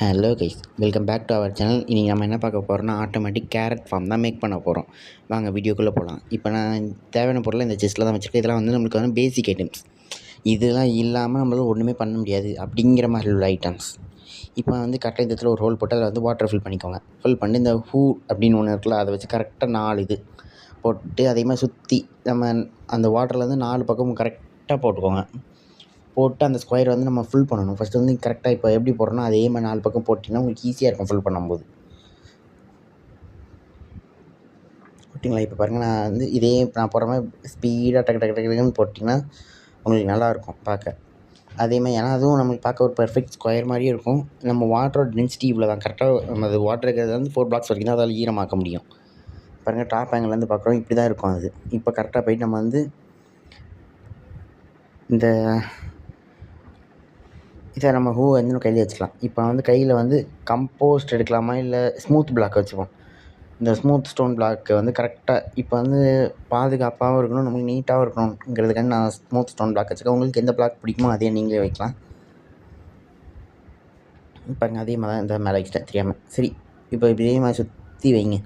Hello guys, welcome back to our channel. இன்றைக்கி நம்ம என்ன பார்க்க போகிறோம்னா ஆட்டோமேட்டிக் கேரட் ஃபார்ம் தான் மேக் பண்ண போகிறோம். வாங்க வீடியோக்குள்ளே போகலாம். இப்போ நான் தேவையான பொருளை இந்த செஸ்ட்டில் தான் வச்சுருக்கேன். இதெல்லாம் வந்து நம்மளுக்கு வந்து பேசிக் ஐட்டம்ஸ். இதெல்லாம் இல்லாமல் நம்மளால் ஒன்றுமே பண்ண முடியாது அப்படிங்கிற மாதிரி உள்ள ஐட்டம்ஸ். இப்போ வந்து கரெக்டாக இந்த இடத்துல ஒரு ஹோல் போட்டு அதில் வந்து வாட்டர் ஃபில் பண்ணிக்கோங்க. ஃபில் பண்ணி இந்த ஹூ அப்படின்னு ஒன்று இருக்குல்ல, அதை வச்சு கரெக்டாக 4 இது போட்டு அதே மாதிரி சுற்றி நம்ம அந்த வாட்டரில் வந்து 4 பக்கமும் கரெக்டாக போட்டுக்கோங்க. போட்டு அந்த ஸ்கொயர் வந்து நம்ம ஃபில் பண்ணணும். ஃபஸ்ட்டு வந்து கரெக்டாக இப்போ எப்படி போடுறோன்னா அதே மாதிரி 4 பக்கம் போட்டிங்கன்னா உங்களுக்கு ஈஸியாக இருக்கும் ஃபில் பண்ணும்போது. ஓகேங்களா? இப்போ பாருங்கள், நான் வந்து இதே நான் போடுற மாதிரி ஸ்பீடாக டக்கு டக்கு டக்குன்னு போட்டிங்கன்னா உங்களுக்கு நல்லாயிருக்கும் பார்க்க. அதேமாதிரி ஏன்னா அதுவும் நம்மளுக்கு பார்க்க ஒரு பெர்ஃபெக்ட் ஸ்கொயர் மாதிரியே இருக்கும். நம்ம வாட்டரோட டென்சிட்டி இவ்வளோ தான். கரெக்டாக நம்ம அது வாட்டர் இருக்கிறது வந்து 4 பிளாக்ஸ் வரைக்கும் தான் அதால் ஈரமாக்க முடியும். பாருங்கள், டாப் ஆங்கிலேருந்து பார்க்குறோம், இப்படி தான் இருக்கும் அது. இப்போ கரெக்டாக போயிட்டு நம்ம வந்து இந்த இதை நம்ம ஹூ வந்து நம்ம கையில் வச்சுக்கலாம். இப்போ வந்து கையில் வந்து கம்போஸ்ட் எடுக்கலாமா இல்லை ஸ்மூத் பிளாக் வச்சுப்போம். இந்த ஸ்மூத் ஸ்டோன் பிளாக்கு வந்து கரெக்டாக இப்போ வந்து பாதுகாப்பாகவும் இருக்கணும், நமக்கு நீட்டாகவும் இருக்கணுங்கிறதுக்காண்டி நான் ஸ்மூத் ஸ்டோன் பிளாக் வச்சுருக்கேன். உங்களுக்கு எந்த பிளாக் பிடிக்குமோ அதே நீங்களே வைக்கலாம். பாருங்க, அதே மாதிரி தான் இந்த மேலே வச்சுட்டேன் தெரியாமல். சரி, இப்போ இதே மாதிரி சுற்றி வைங்க.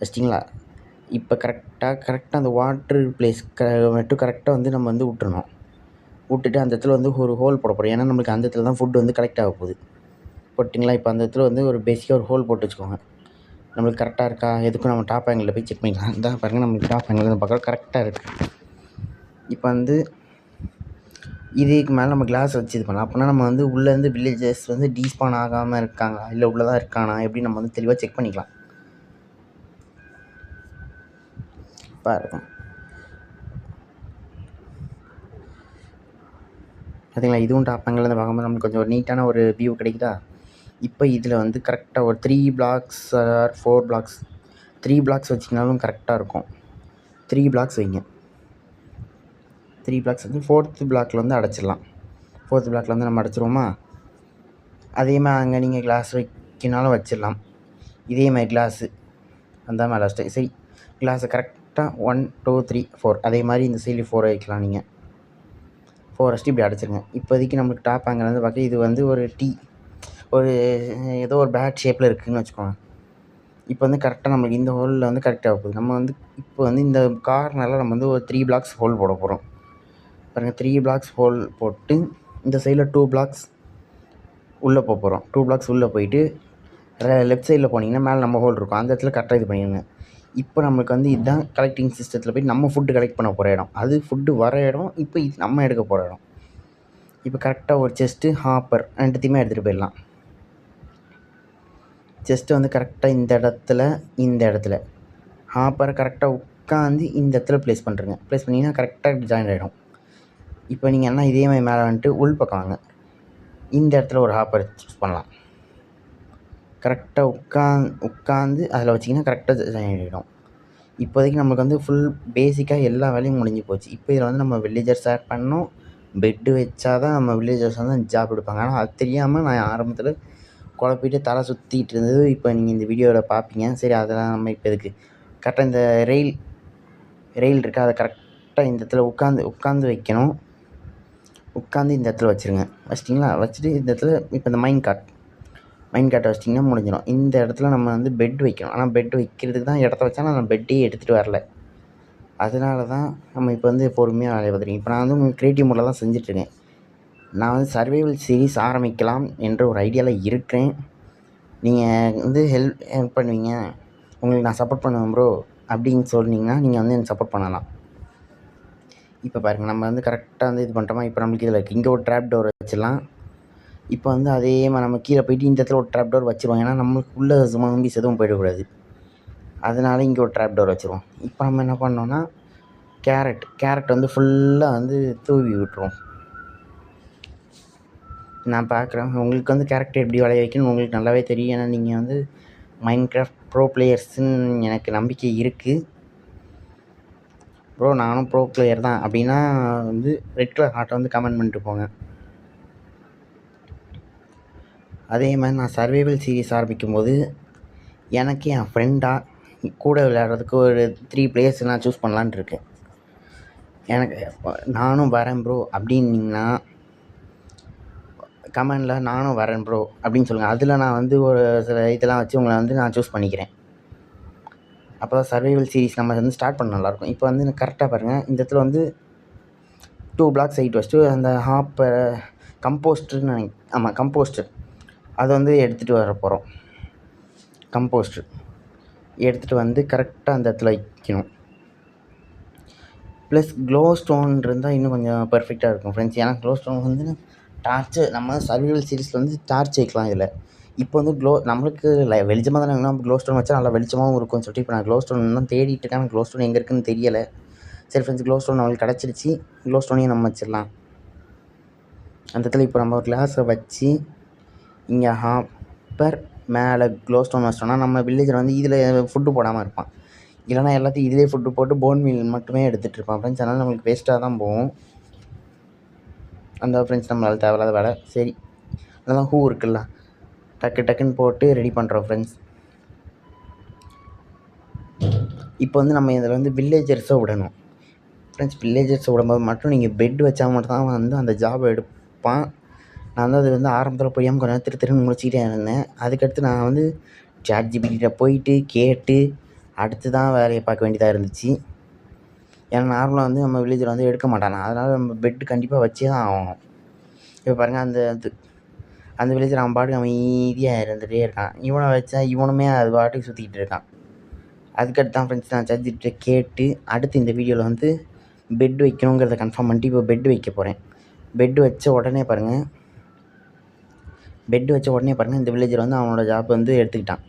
வச்சிட்டிங்களா? இப்போ கரெக்டாக அந்த வாட்ரு பிளேஸ் மட்டும் கரெக்டாக வந்து நம்ம வந்து விட்டுறணும். விட்டுட்டு அந்த இடத்துல வந்து ஒரு ஹோல் போட போகிறோம். ஏன்னா நம்மளுக்கு அந்த இடத்துல தான் ஃபுட் வந்து கலெக்ட் ஆக போகுது. போட்டிங்களா? இப்போ அந்த இடத்துல வந்து ஒரு பேசிக்காக ஒரு ஹோல் போட்டு வச்சுக்கோங்க. நம்மளுக்கு கரெக்டாக இருக்கா? எதுக்கும் நம்ம டாப் ஆங்கிளில் போய் செக் பண்ணிக்கலாம். இந்த பாருங்கள், நம்மளுக்கு டாப் ஆங்கிளில் பார்க்குறோம் கரெக்டாக இருக்குது. இப்போ வந்து இதுக்கு மேலே நம்ம கிளாஸ் வச்சு இது பண்ணலாம். அப்படின்னா நம்ம வந்து உள்ளேருந்து வில்லேஜஸ் வந்து டீஸ்பான் ஆகாமல் இருக்காங்களா இல்லை உள்ளே தான் இருக்கானா எப்படி நம்ம வந்து தெளிவாக செக் பண்ணிக்கலாம். பாருங்க, பார்த்தீங்களா? இதுவும் டாப் ஆங்கிலேருந்து பார்க்கும்போது நம்மளுக்கு கொஞ்சம் ஒரு நீட்டான ஒரு வியூ கிடைக்குதா? இப்போ இதில் வந்து கரெக்டாக ஒரு 3 பிளாக்ஸ் ஆர் 4 பிளாக்ஸ் 3 பிளாக்ஸ் வச்சிங்கனாலும் கரெக்டாக இருக்கும். 3 பிளாக்ஸ் வைங்க. 3 பிளாக்ஸ் வந்து 4th பிளாக்கில் வந்து அடைச்சிடலாம். 4th பிளாக்கில் வந்து நம்ம அடைச்சிருவோமா? அதே மாதிரி அங்கே நீங்கள் கிளாஸ் வைக்கினாலும் வச்சிடலாம். இதே மாதிரி கிளாஸு அந்த மேலே வச்சிட்டு சரி, கிளாஸை கரெக்டாக 1 2 3 4 அதே மாதிரி இந்த சைடு 4 வைக்கலாம். நீங்கள் 4 வச்சுட்டு இப்படி அடைச்சிருங்க. இப்போதைக்கு நம்மளுக்கு டாப் ஆங்கிள் வந்து பார்க்க இது வந்து ஒரு ஒரு ஏதோ ஒரு பேட் ஷேப்பில் இருக்குதுன்னு வச்சுக்கோங்க. இப்போ வந்து கரெக்டாக நம்மளுக்கு இந்த ஹோலில் வந்து கரெக்டாக போகுது. நம்ம வந்து இப்போ வந்து இந்த கார்னரில் நம்ம வந்து ஒரு 3 பிளாக்ஸ் ஹோல் போட போகிறோம். பாருங்கள், 3 பிளாக்ஸ் ஹோல் போட்டு இந்த சைடில் 2 பிளாக்ஸ் உள்ளே போகிறோம். 2 பிளாக்ஸ் உள்ளே போயிட்டு லெஃப்ட் சைடில் போனீங்கன்னா மேலே நம்ம ஹோல் இருக்கும். அந்த இடத்துல கரெக்டாக இது பண்ணிடுங்க. இப்போ நம்மளுக்கு வந்து இதுதான் கலெக்டிங் சிஸ்டத்தில் போய் நம்ம ஃபுட்டு கலெக்ட் பண்ண போகிற இடம். அது ஃபுட்டு வர இடம். இப்போ இது நம்ம எடுக்க போகிற இடம். இப்போ கரெக்டாக ஒரு செஸ்ட்டு ஹாப்பர் ரெண்டுத்தையுமே எடுத்துகிட்டு போயிடலாம். செஸ்ட்டு வந்து கரெக்டாக இந்த இடத்துல ஹாப்பரை கரெக்டாக உட்காந்து இந்த இடத்துல ப்ளேஸ் பண்ணுறேங்க. ப்ளேஸ் பண்ணிங்கன்னா கரெக்டாக ஜாயின் ஆகிடும். இப்போ நீங்கள் என்ன இதே மாதிரி மேலே வந்துட்டு உள் பக்கம் வாங்க. இந்த இடத்துல ஒரு ஹாப்பர் சூஸ் பண்ணலாம். கரெக்டாக உட்காந்து அதில் வச்சிங்கன்னா கரெக்டாக ஜாயின் ஆகிடும். இப்போதைக்கு நம்மளுக்கு வந்து ஃபுல் பேசிக்காக எல்லா வேலையும் முடிஞ்சு போச்சு. இப்போ இதில் வந்து நம்ம வில்லேஜர்ஸ் ஆட் பண்ணோம். பெட்டு வச்சா தான் நம்ம வில்லேஜர்ஸ் வந்து ஜாப் எடுப்பாங்க. ஆனால் அது தெரியாமல் நான் ஆரம்பத்தில் குழப்பிட்டு தலை சுற்றிட்டு இருந்தது. இப்போ நீங்கள் இந்த வீடியோவில் பார்ப்பீங்க. சரி, அதெல்லாம் நம்ம இப்போ எதுக்கு. கரெக்டாக இந்த ரெயில் இருக்குது, அதை கரெக்டாக இந்த இடத்துல உட்காந்து வைக்கணும். உட்காந்து இந்த இடத்துல வச்சுருங்க. வச்சிட்டிங்களா? வச்சுட்டு இந்த இடத்துல இப்போ இந்த மைண்ட் கார்ட்டை வச்சிட்டிங்கன்னா முடிஞ்சிடும். இந்த இடத்துல நம்ம வந்து பெட் வைக்கணும். ஆனால் பெட் வைக்கிறதுக்கு தான் இடத்த வச்சா நான் பெட்டையே எடுத்துகிட்டு வரல. அதனால தான் நம்ம இப்போ வந்து பொறுமையாக வேலையை பார்த்துருக்கேன். இப்போ நான் வந்து க்ரியேட்டிவ் மோடில் தான் செஞ்சிட்ருக்கேன். நான் வந்து சர்வைவல் சீரிஸ் ஆரம்பிக்கலாம் என்ற ஒரு ஐடியாவில் இருக்கேன். நீங்கள் வந்து ஹெல்ப் பண்ணுவீங்க, உங்களுக்கு நான் சப்போர்ட் பண்ணுவேன் ப்ரோ அப்படின்னு சொன்னீங்கன்னா நீங்கள் வந்து எனக்கு சப்போர்ட் பண்ணலாம். இப்போ பாருங்கள், நம்ம வந்து கரெக்டாக வந்து இது பண்ணிட்டோமா? இப்போ நம்மளுக்கு இதில் இருக்குது. இங்கே ஒரு ட்ராப் டோர் வச்சிடலாம். இப்போ வந்து அதே மாதிரி நம்ம கீழே போயிட்டு இந்த இடத்துல ஒரு ட்ராப் டோர் வச்சுருவோம். ஏன்னா நம்மளுக்கு உள்ள ஜூம்பிஸ் எதுவும் போயிடக்கூடாது. அதனால இங்கே ஒரு ட்ராப் டோர் வச்சுருவோம். இப்போ நம்ம என்ன பண்ணோன்னா கேரட் வந்து ஃபுல்லாக வந்து தூவி விட்டுருவோம். நான் பார்க்குறேன், உங்களுக்கு வந்து கேரக்டர் எப்படி வளைய வைக்கணும்னு உங்களுக்கு நல்லாவே தெரியும். ஏன்னா நீங்கள் வந்து மைன்கிராஃப்ட் ப்ரோ பிளேயர்ஸுன்னு எனக்கு நம்பிக்கை இருக்குது. ப்ரோ நானும் ப்ரோ பிளேயர் தான் அப்படின்னா வந்து ரெட் கலர் ஹார்ட்டை வந்து கமெண்ட் பண்ணிட்டு போங்க. அதே மாதிரி நான் சர்வைவல் சீரிஸ் ஆரம்பிக்கும்போது எனக்கு என் ஃப்ரெண்டாக கூட விளையாடுறதுக்கு ஒரு 3 பிளேயர்ஸ் நான் சூஸ் பண்ணலான்ட்டு இருக்கேன். எனக்கு நானும் வரேன் ப்ரோ அப்படின்னிங்கன்னா கமெண்டில் நானும் வரேன் ப்ரோ அப்படின்னு சொல்லுங்கள். அதில் நான் வந்து ஒரு சில இதெல்லாம் வச்சு உங்களை வந்து நான் சூஸ் பண்ணிக்கிறேன். அப்போ தான் சர்வைவல் சீரிஸ் நம்ம வந்து ஸ்டார்ட் பண்ண நல்லாயிருக்கும். இப்போ வந்து கரெக்டாக பாருங்கள், இந்த இடத்துல வந்து 2 பிளாக்ஸ் ஹைட் வச்சுட்டு அந்த கம்போஸ்டர்னு ஆமாம் கம்போஸ்டர் அதை வந்து எடுத்துகிட்டு வர போகிறோம். கம்போஸ்டர் எடுத்துகிட்டு வந்து கரெக்டாக அந்த இடத்துல வைக்கணும். ப்ளஸ் க்ளோ ஸ்டோன் இருந்தால் இன்னும் கொஞ்சம் பர்ஃபெக்டாக இருக்கும் ஃப்ரெண்ட்ஸ். ஏன்னா க்ளோ ஸ்டோன் வந்து டார்ச்சு நம்ம சர்வைவல் சீரிஸில் வந்து டார்ச் வைக்கலாம். இதில் இப்போ வந்து நம்மளுக்கு வெளிச்சமாக தானே வேணும். க்ளோ ஸ்டோன் வச்சா நல்லா வெளிச்சமாகவும் இருக்கும்னு சொல்லிட்டு இப்போ நான் க்ளோ ஸ்டோன் தான் தேடிட்டு இருக்கேன். க்ளோ ஸ்டோன் எங்கே இருக்குதுன்னு தெரியலை. சரி ஃப்ரெண்ட்ஸ், க்ளோ ஸ்டோன் நம்மளுக்கு கிடச்சிருச்சு. க்ளோ ஸ்டோனையும் நம்ம வச்சிடலாம். அந்த இடத்துல இப்போ நம்ம ஒரு கிளாஸை வச்சு இங்கே ஹாப்பர் மேலே க்ளோ ஸ்டோன் வச்சிட்டோம்னா நம்ம வில்லேஜில் வந்து இதில் ஃபுட்டு போடாமல் இருப்பான். இல்லைனா எல்லாத்தையும் இதிலே ஃபுட்டு போட்டு போன் மீல் மட்டுமே எடுத்துகிட்டு இருப்பான் ஃப்ரெண்ட்ஸ். அதனால் நம்மளுக்கு வேஸ்ட்டாக தான் போகும் அந்த ஃப்ரெண்ட்ஸ். நம்மளால் தேவையில்லாத வேலை. சரி, அதெல்லாம் ஹூ இருக்குல்ல, டக்குன்னு போட்டு ரெடி பண்ணுறோம் ஃப்ரெண்ட்ஸ். இப்போ வந்து நம்ம இதில் வந்து வில்லேஜர்ஸை விடணும் ஃப்ரெண்ட்ஸ். வில்லேஜர்ஸை விடும்போது மட்டும் நீங்கள் பெட் வச்சா மட்டும் தான் வந்து அந்த ஜாபை எடுப்பான். நான் வந்து அது வந்து ஆரம்பத்தில் புரியாமல் கொஞ்சம் நேரம் திருன்னு முடிச்சுக்கிட்டே இருந்தேன். அதுக்கடுத்து நான் வந்து ChatGPT போயிட்டு கேட்டு அடுத்து தான் வேலையை பார்க்க வேண்டியதாக இருந்துச்சு. ஏன்னா நார்மலாக வந்து நம்ம வில்லேஜில் வந்து எடுக்க மாட்டாங்க. அதனால் நம்ம பெட்டு கண்டிப்பாக வச்சே தான் ஆகணும். இப்போ பாருங்கள், அந்த வில்லேஜில் அவன் பாட்டுக்கு அமைதியாக இருந்துகிட்டே இருக்கான். இவனை வச்சா இவனுமே அது பாட்டுக்கு சுற்றிக்கிட்டு இருக்கான். அதுக்கடுத்து தான் ஃப்ரெண்ட்ஸ் நான் ChatGPT கேட்டு அடுத்து இந்த வீடியோவில் வந்து பெட் வைக்கணுங்கிறத கன்ஃபார்ம் பண்ணிட்டு இப்போ பெட் வைக்க போகிறேன். பெட் வச்ச உடனே பாருங்கள் இந்த வில்லேஜர் வந்து அவனோட ஜாப் வந்து எடுத்துக்கிட்டான்.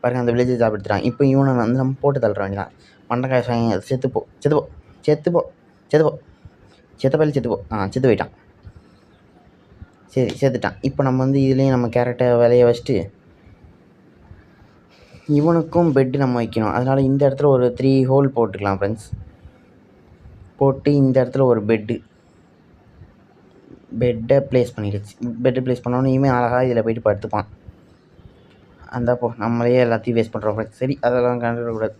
பாருங்கள், அந்த வில்லேஜர் ஜாப் எடுத்துட்டான். இப்போ இவனை வந்து நம்ம போட்டு தள்ளுற வேண்டியதான். மண்டக்காய் செத்துப்போ செத்து போயிட்டான். சரி, செத்துட்டான். இப்போ நம்ம வந்து இதுலேயும் நம்ம கேரட்டை விளைய வச்சுட்டு இவனுக்கும் பெட்டு நம்ம வைக்கணும். அதனால் இந்த இடத்துல ஒரு 3 ஹோல் போட்டுக்கலாம் ஃப்ரெண்ட்ஸ். போட்டு இந்த இடத்துல ஒரு பெட்டை ப்ளேஸ் பண்ணிடுச்சு. பெட்டை ப்ளேஸ் பண்ணோன்னே இவன் அழகாக இதில் போய்ட்டு படுத்துப்பான். நம்மளே எல்லாத்தையும் வேஸ்ட் பண்ணுறோம் ஃப்ரெண்ட்ஸ். சரி, அதெல்லாம் கண்டுக்கூடாது.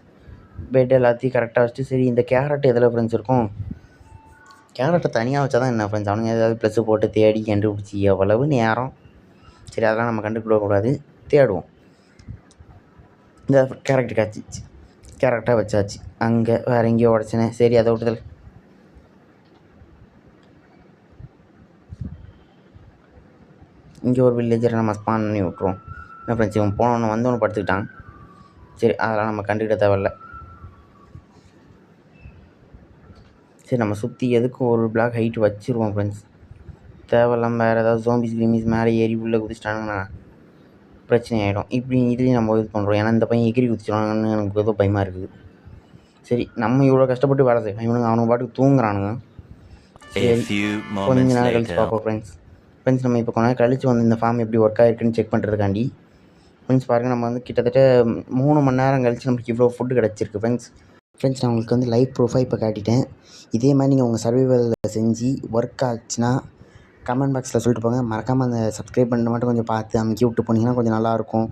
பெட் எல்லாத்தையும் கரெக்டாக வச்சுட்டு சரி, இந்த கேரட் எதில் ஃப்ரெண்ட்ஸ் இருக்கும்? கேரட்டை தனியாக வச்சா தான் என்ன ஃப்ரெண்ட்ஸ், அவனுங்க ஏதாவது ப்ளஸ்ஸு போட்டு தேடி கண்டுபிடிச்சி எவ்வளவு நேரம். சரி, அதெல்லாம் நம்ம கண்டுபிடிக்கக்கூடாது, தேடுவோம். இந்த கேரக்டர் காய்ச்சிச்சு, கேரக்டாக வச்சாச்சு. அங்கே வேறு எங்கேயோ உடச்சினேன். சரி, அதை விட்டுதல். இங்கே ஒரு வில்லேஜரை நம்ம ஸ்பான் பண்ணி விட்ருவோம். என்ன ஃப்ரெண்ட்ஸ், இவன் போனவொன்னு வந்தவொன்னு படுத்துக்கிட்டான். சரி, அதெல்லாம் நம்ம கண்டுக்கிட்ட தேவையில்ல. சரி, நம்ம சுற்றி எதுக்கும் ஒரு பிளாக் ஹைட் வச்சுருவோம் ஃப்ரெண்ட்ஸ். தேவையில்லாமல் வேறு ஏதாவது ஜோம்பிஸ் மேலே ஏறி உள்ளே குதிச்சிட்டானுங்கன்னா பிரச்சனை ஆகிடும். இப்படி இதுலேயும் நம்ம இது பண்ணுறோம். ஏன்னா இந்த பையன் எகிரி குதிச்சிடுவாங்கன்னு எனக்கு ஏதோ பயமாக இருக்குது. சரி, நம்ம இவ்வளோ கஷ்டப்பட்டு வேலை செய்வோம், அவனுங்க பாட்டுக்கு தூங்குறானுங்க. சரி, கொஞ்ச நேரம் கழிச்சு பார்ப்போம் ஃப்ரெண்ட்ஸ். நம்ம இப்போ கொஞ்ச நேரம் கழிச்சு வந்து இந்த ஃபார்ம் எப்படி ஒர்க் ஆகிருக்குன்னு செக் பண்ணுறதுக்காண்டி ஃப்ரெண்ட்ஸ் பாருங்கள், நம்ம வந்து கிட்டத்தட்ட 3 மணி நேரம் கழிச்சு நமக்கு இவ்வளோ ஃபுட்டு கிடச்சிருக்கு ஃப்ரெண்ட்ஸ். நான் உங்களுக்கு வந்து லைவ் ப்ரூஃபாக இப்போ காட்டிட்டேன். இதே மாதிரி நீங்கள் உங்கள் சர்வைவலில் செஞ்சு ஒர்க் ஆச்சுன்னா கமெண்ட் பாக்ஸில் சொல்லிட்டு போங்க. மறக்காமல் அந்த சப்ஸ்கிரைப் பண்ண மட்டும் கொஞ்சம் பார்த்து அமுக்கி விட்டு போனீங்கன்னா கொஞ்சம் நல்லாயிருக்கும்.